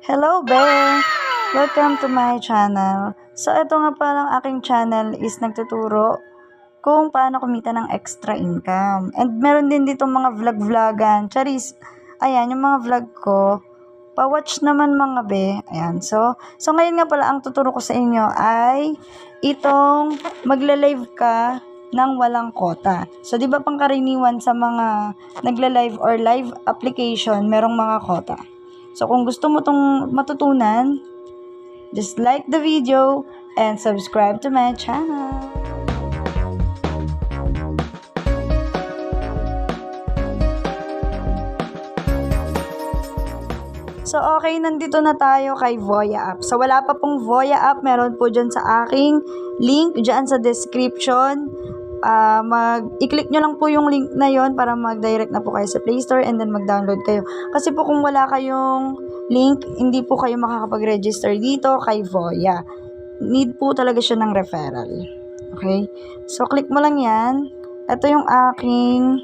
Hello, Be! Welcome to my channel. So, ito nga palang aking channel is nagtuturo kung paano kumita ng extra income. And meron din dito mga vlog-vlogan. Charis, ayan, yung mga vlog ko. Pa-watch naman mga be. Ayan, so ngayon nga pala ang tuturo ko sa inyo ay itong magla-live ka ng walang quota. So, di ba pangkaraniwan sa mga nagla-live or live application, merong mga quota. So, kung gusto mo tong matutunan, just like the video and subscribe to my channel. So, okay, nandito na tayo kay Voya App. So, wala pa pong Voya App, meron po dyan sa aking link, dyan sa description. I-click nyo lang po yung link na yon para mag-direct na po kayo sa Play Store and then mag-download kayo. Kasi po kung wala kayong link, hindi po kayo makakapag-register dito kay Voya. Need po talaga siya ng referral. Okay? So, click mo lang yan. Ito yung aking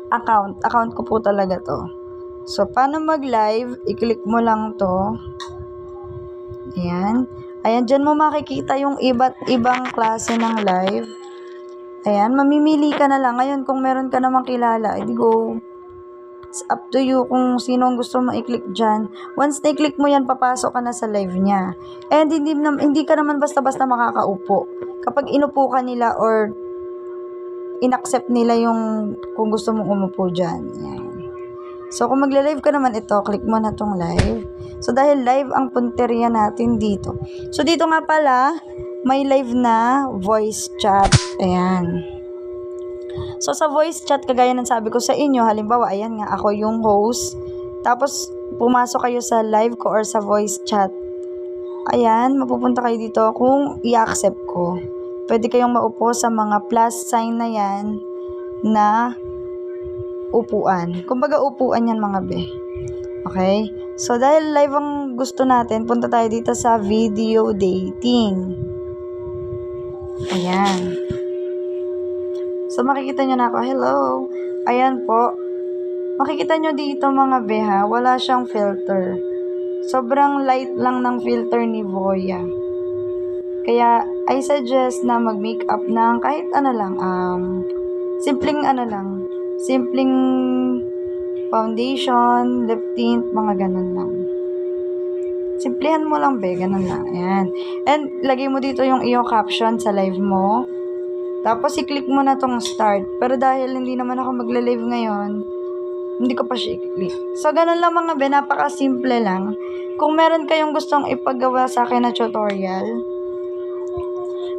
account. Account ko po talaga to. So, paano mag-live? I-click mo lang to. Ayan. Ayan, dyan mo makikita yung iba't ibang klase ng live. Ayan, mamimili ka na lang. Ngayon, kung meron ka namang kilala, edi go. It's up to you kung sino ang gusto mo i-click dyan. Once na-click mo yan, papasok ka na sa live niya. And hindi ka naman basta-basta makakaupo. Kapag inupo ka nila or in-accept nila yung kung gusto mong umupo dyan. Ayan. So, kung magla-live ka naman ito, click mo na tong live. So, dahil live ang punteriya natin dito. So, dito nga pala, may live na voice chat. Ayan. So, sa voice chat, kagaya ng sabi ko sa inyo, halimbawa, ayan nga, ako yung host. Tapos, pumasok kayo sa live ko or sa voice chat. Ayan, mapupunta kayo dito kung i-accept ko. Pwede kayong maupo sa mga plus sign na yan na upuan. Kumbaga, upuan yan mga be. Okay? So, dahil live ang gusto natin, punta tayo dito sa video dating. Ayan. So, makikita nyo na ako. Hello. Ayan po. Makikita nyo dito mga be ha. Wala siyang filter. Sobrang light lang ng filter ni Voya. Kaya, I suggest na mag-makeup ng kahit ano lang. Simpleng foundation, lip tint, mga ganun lang. Simplihan mo lang be, ganun lang. Ayan. And, lagay mo dito yung iyong caption sa live mo. Tapos, i-click mo na tong start. Pero dahil hindi naman ako magla-live ngayon, hindi ko pa siya i-click. So, ganun lang mga be, napaka-simple lang. Kung meron kayong gustong ipagawa sa akin na tutorial,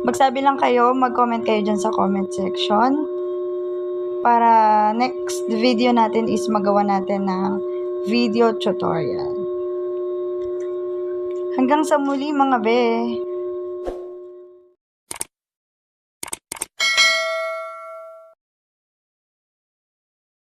magsabi lang kayo, mag-comment kayo dyan sa comment section. Para next video natin is magawa natin ng video tutorial. Hanggang sa muli mga be.